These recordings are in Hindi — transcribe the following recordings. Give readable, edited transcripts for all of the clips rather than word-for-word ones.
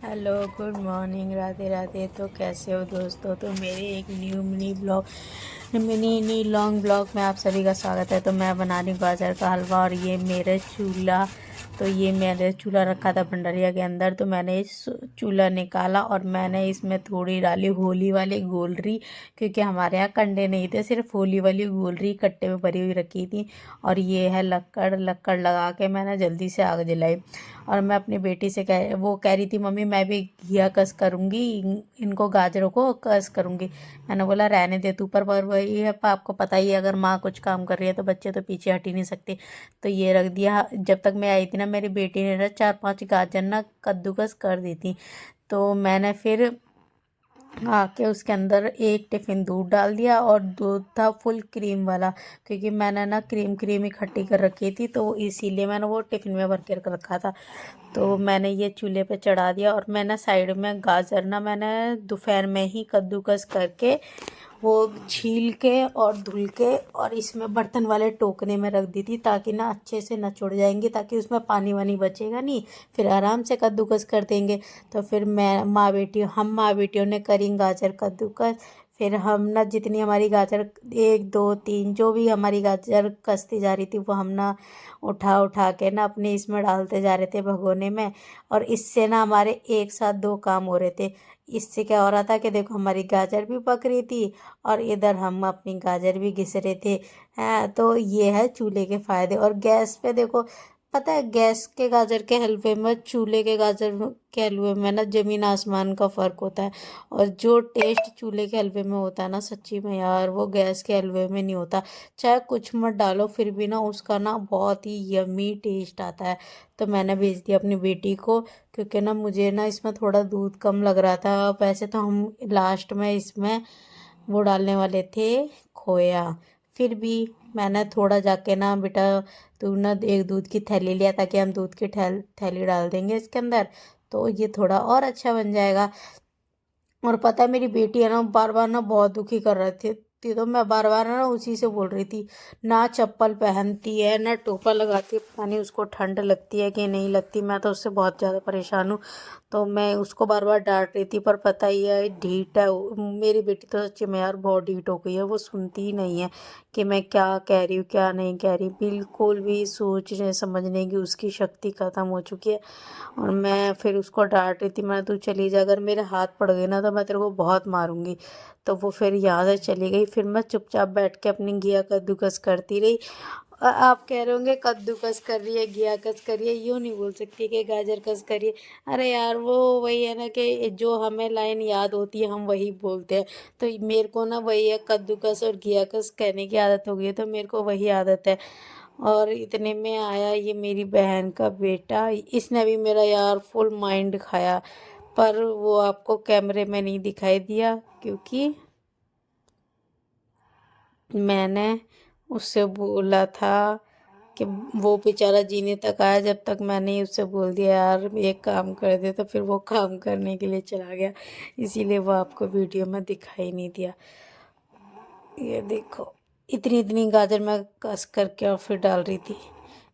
Hello, good morning, Radhe Radhe. तो कैसे हो दोस्तों? तो मेरे एक मिनी लॉन्ग ब्लॉग में आप सभी का स्वागत है। तो मैं बना रही हूँ गाजर का हलवा और ये मेरे चूल्हा। तो ये मैंने चूल्हा रखा था भंडारिया के अंदर, तो मैंने इस चूल्हा निकाला और मैंने इसमें थोड़ी डाली होली वाली गोलरी, क्योंकि हमारे यहाँ कंडे नहीं थे, सिर्फ होली वाली गोलरी कट्टे में भरी हुई रखी थी। और ये है लक्कड़ लगा के मैंने जल्दी से आग जलाई। और मैं अपनी बेटी से वो कह रही थी, मम्मी मैं भी घिया कस करूँगी, इनको गाजरों को कस करूँगी। मैंने बोला रहने दे तू, पर वही है, आपको पता ही है अगर माँ कुछ काम कर रही है तो बच्चे तो पीछे हट ही नहीं सकते। तो ये रख दिया। जब तक मैं आई थी ना, मेरी बेटी ने ना 4-5 गाजर ना कद्दूकस कर दी थी। तो मैंने फिर आके उसके अंदर एक टिफ़िन दूध डाल दिया, और दूध था फुल क्रीम वाला, क्योंकि मैंने ना क्रीम इकट्ठी कर रखी थी, तो इसीलिए मैंने वो टिफ़िन में भर के रखा था। तो मैंने ये चूल्हे पे चढ़ा दिया, और मैंने साइड में गाजर ना मैंने दोपहर में ही कद्दूकस करके वो छील के और धुल के और इसमें बर्तन वाले टोकने में रख दी थी, ताकि ना अच्छे से नचुड़ जाएंगी, ताकि उसमें पानी वानी बचेगा नहीं, फिर आराम से कद्दूकस कर देंगे। तो फिर हम माँ बेटियों ने करी गाजर कद्दूकस। फिर हम ना जितनी हमारी गाजर 1 2 3 जो भी हमारी गाजर कसती जा रही थी, वो हम ना उठा उठा के ना अपने इसमें डालते जा रहे थे भगोने में। और इससे ना हमारे एक साथ 2 काम हो रहे थे। इससे क्या हो रहा था कि देखो हमारी गाजर भी पक रही थी, और इधर हम अपनी गाजर भी घिस रहे थे। हैं, तो ये है चूल्हे के फ़ायदे। और गैस पे देखो, पता है गैस के गाजर के हलवे में चूल्हे के गाजर के हलवे में ना ज़मीन आसमान का फ़र्क होता है। और जो टेस्ट चूल्हे के हलवे में होता है ना, सच्ची में यार, वो गैस के हलवे में नहीं होता। चाहे कुछ मत डालो फिर भी ना उसका ना बहुत ही यमी टेस्ट आता है। तो मैंने भेज दिया अपनी बेटी को, क्योंकि ना मुझे ना इसमें थोड़ा दूध कम लग रहा था। वैसे तो हम लास्ट में इसमें वो डालने वाले थे, खोया। फिर भी मैंने थोड़ा जाके ना, बेटा तू ना एक दूध की थैली लिया, ताकि हम दूध की थैली डाल देंगे इसके अंदर, तो ये थोड़ा और अच्छा बन जाएगा। और पता है मेरी बेटी है ना, बार बार ना बहुत दुखी कर रही थी, तो मैं बार बार ना उसी से बोल रही थी, ना चप्पल पहनती है ना टोपा लगाती है, पता नहीं उसको ठंड लगती है कि नहीं लगती। मैं तो उससे बहुत ज़्यादा परेशान हूँ। तो मैं उसको बार बार डांट रही थी, पर पता ही है ढीठ है मेरी बेटी, तो सच्ची में यार बहुत ढीठ हो गई है। वो सुनती ही नहीं है कि मैं क्या कह रही हूँ क्या नहीं कह रही, बिल्कुल भी सोचने समझने की उसकी शक्ति ख़त्म हो चुकी है। और मैं फिर उसको डांट रही थी, मैं तू चली जा, अगर मेरे हाथ पड़ गए ना तो मैं तेरे को बहुत मारूंगी। तो वो फिर यहाँ से चली गई। फिर मैं चुपचाप बैठ के अपनी घिया कद्दूकस करती रही। आप कह रहे होंगे कद्दूकस कर रही है, घिया कस कर रही है, यूँ नहीं बोल सकती कि गाजर कस करिए। अरे यार, वो वही है ना कि जो हमें लाइन याद होती है हम वही बोलते हैं। तो मेरे को ना वही है, कद्दूकस और घिया कस कहने की आदत हो गई है, तो मेरे को वही आदत है। और इतने में आया ये मेरी बहन का बेटा, इसने भी मेरा यार फुल माइंड खाया। पर वो आपको कैमरे में नहीं दिखाई दिया, क्योंकि मैंने उससे बोला था कि वो बेचारा जीने तक आया, जब तक मैंने उससे बोल दिया यार एक काम कर दे, तो फिर वो काम करने के लिए चला गया। इसीलिए वो आपको वीडियो में दिखाई नहीं दिया। ये देखो, इतनी इतनी गाजर मैं कस करके और फिर डाल रही थी।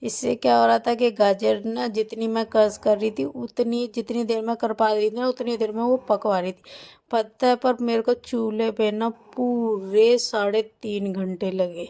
इससे क्या हो रहा था कि गाजर ना जितनी मैं कस कर रही थी, उतनी जितनी देर में कर पा रही थी ना, उतनी देर में वो पकवा रही थी। पता है, पर मेरे को चूल्हे पे ना पूरे 3.5 घंटे लगे।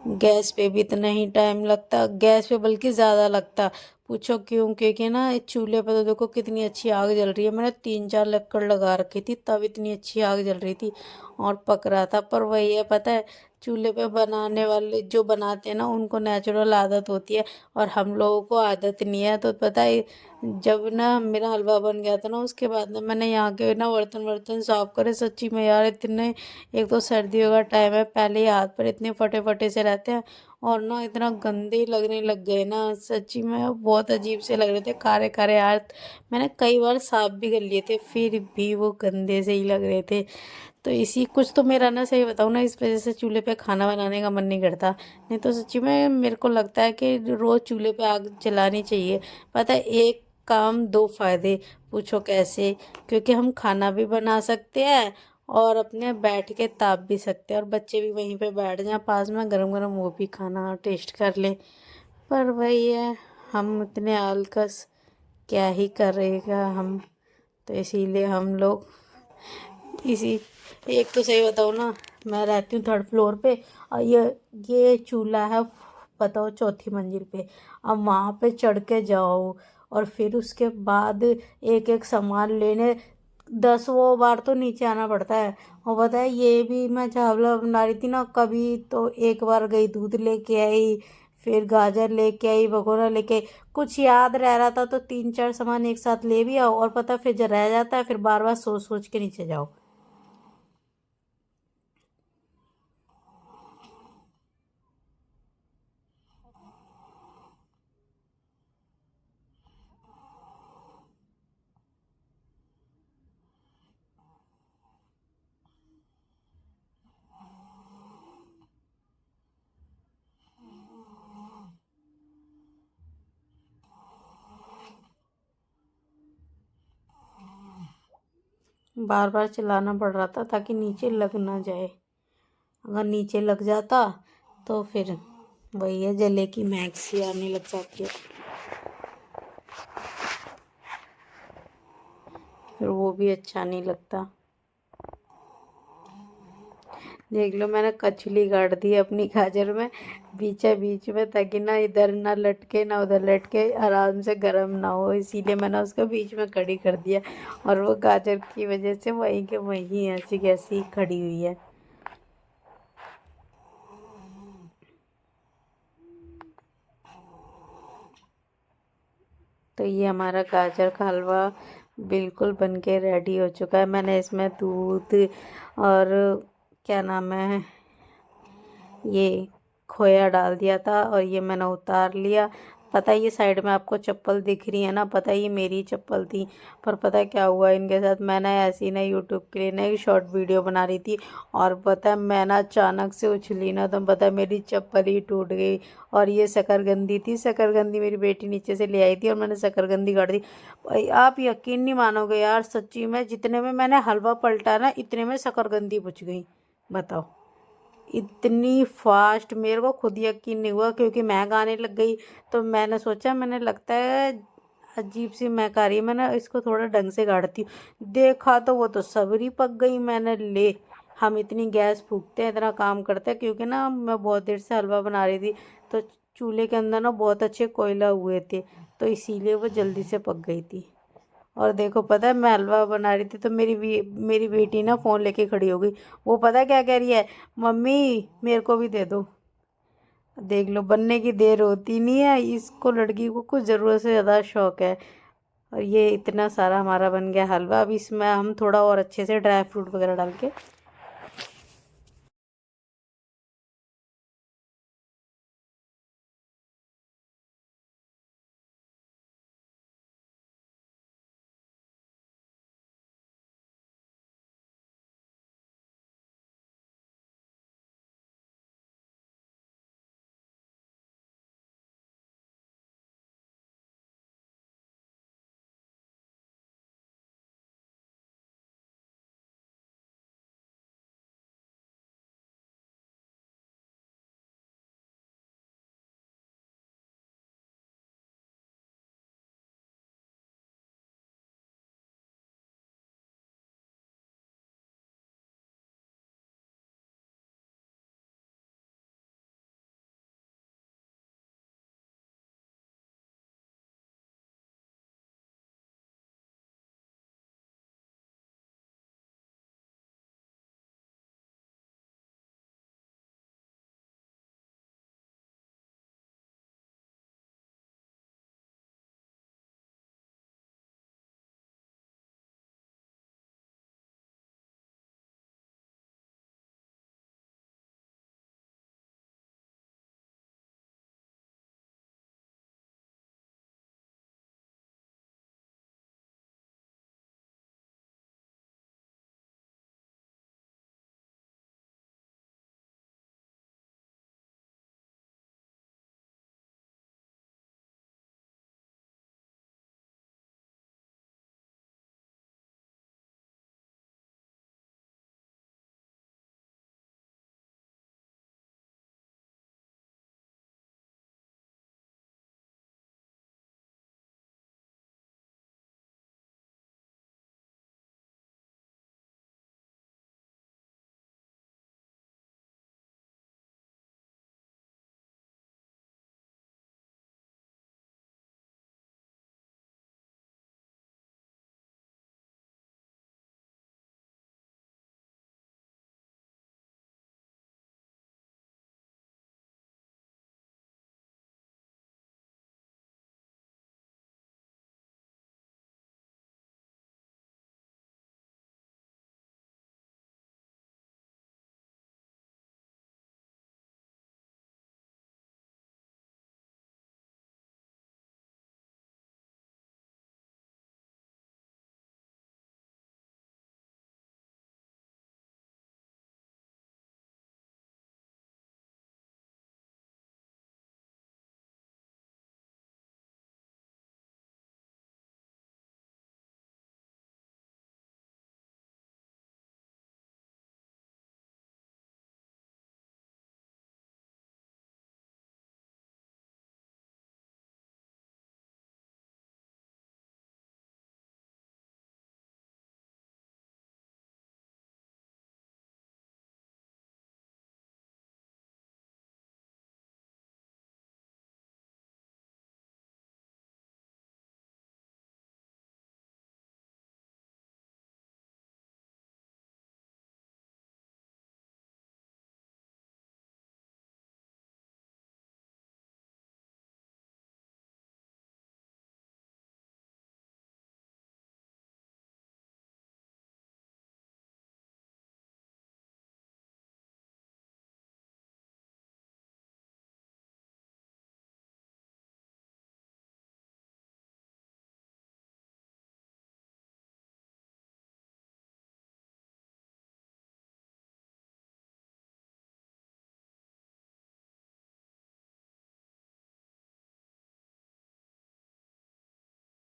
गैस पे भी इतना ही टाइम लगता, गैस पे बल्कि ज़्यादा लगता। पूछो क्यों? क्योंकि ना इस चूल्हे पे तो देखो कितनी अच्छी आग जल रही है, मैंने 3-4 लक्कड़ लगा रखी थी, तब इतनी अच्छी आग जल रही थी और पक रहा था। पर वही है, पता है चूल्हे पे बनाने वाले जो बनाते हैं ना, उनको नेचुरल आदत होती है, और हम लोगों को आदत नहीं है। तो पता है जब ना मेरा हलवा बन गया था ना, उसके बाद ना मैंने यहाँ के ना बर्तन वर्तन साफ करे। सच्ची में यार इतने, एक तो सर्दियों का टाइम है, पहले ही हाथ पर इतने फटे फटे से रहते हैं, और ना इतना गंदे लगने लग गए ना, सच्ची में बहुत अजीब से लग रहे थे, कारे कारे हाथ। मैंने कई बार साफ भी कर लिए थे, फिर भी वो गंदे से ही लग रहे थे। तो इसी कुछ तो मेरा ना, सही बताऊँ ना, इस वजह से चूल्हे पे खाना बनाने का मन नहीं करता। नहीं तो सच्ची में मेरे को लगता है कि रोज़ चूल्हे पे आग जलानी चाहिए। पता है एक काम 2 फायदे। पूछो कैसे? क्योंकि हम खाना भी बना सकते हैं, और अपने बैठ के ताप भी सकते हैं, और बच्चे भी वहीं पे बैठ जाएं पास में, गरम गरम वो भी खाना टेस्ट कर ले। पर वही है, हम इतने आलकस, क्या ही करेगा हम। तो इसीलिए हम लोग इसी, एक तो सही बताओ ना, मैं रहती हूँ थर्ड फ्लोर पे और ये चूल्हा है बताओ चौथी मंजिल पे। अब वहाँ पे चढ़ के जाओ और फिर उसके बाद एक एक सामान लेने 10 बार तो नीचे आना पड़ता है। और पता है ये भी मैं चावला बना रही थी ना, कभी तो एक बार गई दूध लेके आई, फिर गाजर लेके आई, भगोना लेके आई, कुछ याद रह रहा था तो 3 4 सामान एक साथ ले भी आओ और पता फिर जब रह जाता है फिर बार बार सोच सोच के नीचे जाओ। बार बार चलाना पड़ रहा था ताकि नीचे लग ना जाए, अगर नीचे लग जाता तो फिर वही है जले की महक सी आने लग जाती है, फिर वो भी अच्छा नहीं लगता। देख लो मैंने कचली गाड़ दी अपनी गाजर में बीच बीच में, ताकि ना इधर ना लटके ना उधर लटके, आराम से गर्म ना हो, इसीलिए मैंने उसको बीच में खड़ी कर दिया। और वो गाजर की वजह से वहीं के वहीं ऐसी कैसी खड़ी हुई है। तो ये हमारा गाजर का हलवा बिल्कुल बन के रेडी हो चुका है। मैंने इसमें दूध और क्या नाम है ये खोया डाल दिया था और ये मैंने उतार लिया। पता है ये साइड में आपको चप्पल दिख रही है ना, पता है ये मेरी चप्पल थी, पर पता है क्या हुआ इनके साथ, मैंने ऐसी ना यूट्यूब के लिए ना एक शॉर्ट वीडियो बना रही थी और पता है मैं ना अचानक से उछली ना तो पता है मेरी चप्पल ही टूट गई। और ये शकरकंदी थी, शकरकंदी मेरी बेटी नीचे से ले आई थी और मैंने शकरकंदी काट दी। भाई आप यकीन नहीं मानोगे यार, सच्ची में जितने में मैंने हलवा पलटा ना इतने में शकरकंदी बुझ गई। बताओ, इतनी फास्ट मेरे को खुद यकीन नहीं हुआ क्योंकि महक आने लग गई। तो मैंने सोचा, मैंने लगता है अजीब सी महक आ रही है, मैंने इसको थोड़ा ढंग से गाड़ती हूँ, देखा तो वो तो सबरी पक गई। मैंने ले, हम इतनी गैस फूकते हैं इतना काम करते हैं, क्योंकि ना मैं बहुत देर से हलवा बना रही थी तो चूल्हे के अंदर ना बहुत अच्छे कोयला हुए थे, तो इसीलिए वो जल्दी से पक गई थी। और देखो पता है मैं हलवा बना रही थी तो मेरी बेटी ना फ़ोन लेके खड़ी हो गई। वो पता है क्या कह रही है, मम्मी मेरे को भी दे दो। देख लो बनने की देर होती नहीं है, इसको लड़की को कुछ ज़रूरत से ज़्यादा शौक है। और ये इतना सारा हमारा बन गया हलवा। अब इसमें हम थोड़ा और अच्छे से ड्राई फ्रूट वगैरह डाल के